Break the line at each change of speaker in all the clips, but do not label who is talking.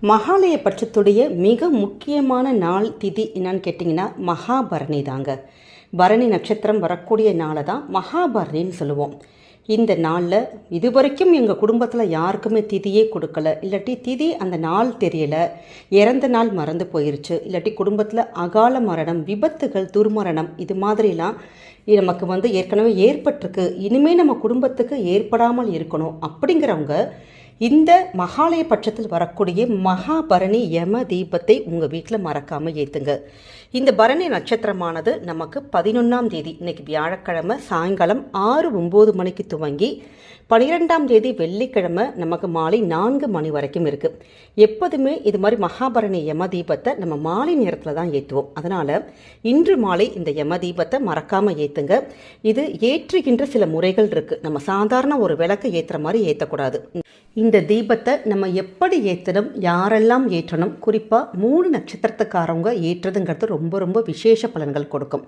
மகாலய பட்சத்துடைய மிக முக்கியமான நாள் திதி என்னன்னு கேட்டிங்கன்னா மகாபரணி தாங்க. பரணி நட்சத்திரம் வரக்கூடிய நாளை தான் மகாபரணின்னு சொல்லுவோம். இந்த நாளில் இதுவரைக்கும் எங்கள் குடும்பத்தில் யாருக்குமே திதியே கொடுக்கல, இல்லாட்டி திதி அந்த நாள் தெரியலை, இறந்த நாள் மறந்து போயிருச்சு, இல்லாட்டி குடும்பத்தில் அகால மரணம், விபத்துகள், துர்மரணம் இது மாதிரிலாம் நமக்கு ஏற்கனவே ஏற்பட்டிருக்கு, இனிமேல் நம்ம குடும்பத்துக்கு ஏற்படாமல் இருக்கணும் அப்படிங்கிறவங்க இந்த மகாலய பட்சத்தில் வரக்கூடிய மகாபரணி யம தீபத்தை உங்கள் வீட்டில் மறக்காமல் ஏற்றுங்க. இந்த பரணி நட்சத்திரமானது நமக்கு 11ஆம் தேதி இன்னைக்கு வியாழக்கிழமை சாயங்காலம் 6-9 மணிக்கு துவங்கி 12ஆம் தேதி வெள்ளிக்கிழமை நமக்கு மாலை 4 மணி வரைக்கும் இருக்குது. எப்போதுமே இது மாதிரி மகாபரணி யம தீபத்தை நம்ம மாலை நேரத்தில் தான் ஏற்றுவோம். அதனால் இன்று மாலை இந்த யம தீபத்தை மறக்காமல் ஏற்றுங்க. இது ஏற்றுகின்ற சில முறைகள் இருக்குது. நம்ம சாதாரண ஒரு விளக்கு ஏற்றுற மாதிரி ஏற்றக்கூடாது. இந்த தீபத்தை நம்ம எப்படி ஏற்றணும், யாரெல்லாம் ஏற்றணும், குறிப்பாக 3 நட்சத்திரத்துக்காரவங்க ஏற்றுறதுங்கிறது ரொம்ப ரொம்ப விசேஷ பலன்கள் கொடுக்கும்.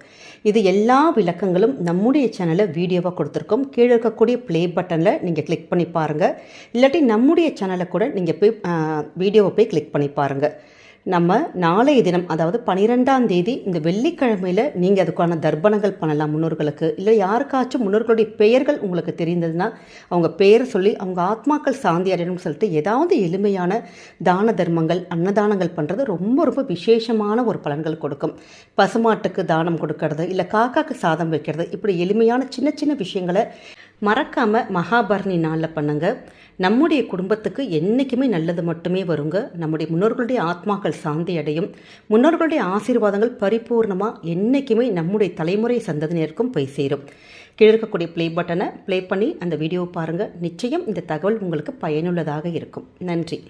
இது எல்லா விளக்கங்களும் நம்முடைய சேனலில் வீடியோவாக கொடுத்துருக்கோம். கீழே இருக்கக்கூடிய ப்ளே பட்டனில் நீங்கள் கிளிக் பண்ணி பாருங்கள், இல்லாட்டி நம்முடைய சேனலை கூட நீங்கள் போய் வீடியோவை போய் கிளிக் பண்ணி பாருங்கள். நம்ம நாளைய தினம், அதாவது 12ஆம் தேதி இந்த வெள்ளிக்கிழமையில் நீங்கள் அதுக்கான தர்ப்பணங்கள் பண்ணலாம் முன்னோர்களுக்கு. இல்லை யாருக்காச்சும் முன்னோர்களுடைய பெயர்கள் உங்களுக்கு தெரிந்ததுன்னா அவங்க பெயரை சொல்லி அவங்க ஆத்மாக்கள் சாந்தி அடையணும்னு சொல்லிட்டு ஏதாவது எளிமையான தான தர்மங்கள், அன்னதானங்கள் பண்ணுறது ரொம்ப ரொம்ப விசேஷமான ஒரு பலன்கள் கொடுக்கும். பசுமாட்டுக்கு தானம் கொடுக்கறது, இல்லை காக்காக்கு சாதம் வைக்கிறது, இப்படி எளிமையான சின்ன சின்ன விஷயங்களை மறக்காமல் மகாபரணி நாளில் பண்ணுங்க. நம்முடைய குடும்பத்துக்கு என்றைக்குமே நல்லது மட்டுமே வருங்க. நம்முடைய முன்னோர்களுடைய ஆத்மாக்கள் சாந்தி அடையும். முன்னோர்களுடைய ஆசீர்வாதங்கள் பரிபூர்ணமாக என்றைக்குமே நம்முடைய தலைமுறை சந்ததியினருக்கும் போய் சேரும். கீழே இருக்கக்கூடிய ப்ளே பட்டனை ப்ளே பண்ணி அந்த வீடியோவை பாருங்கள். நிச்சயம் இந்த தகவல் உங்களுக்கு பயனுள்ளதாக இருக்கும். நன்றி.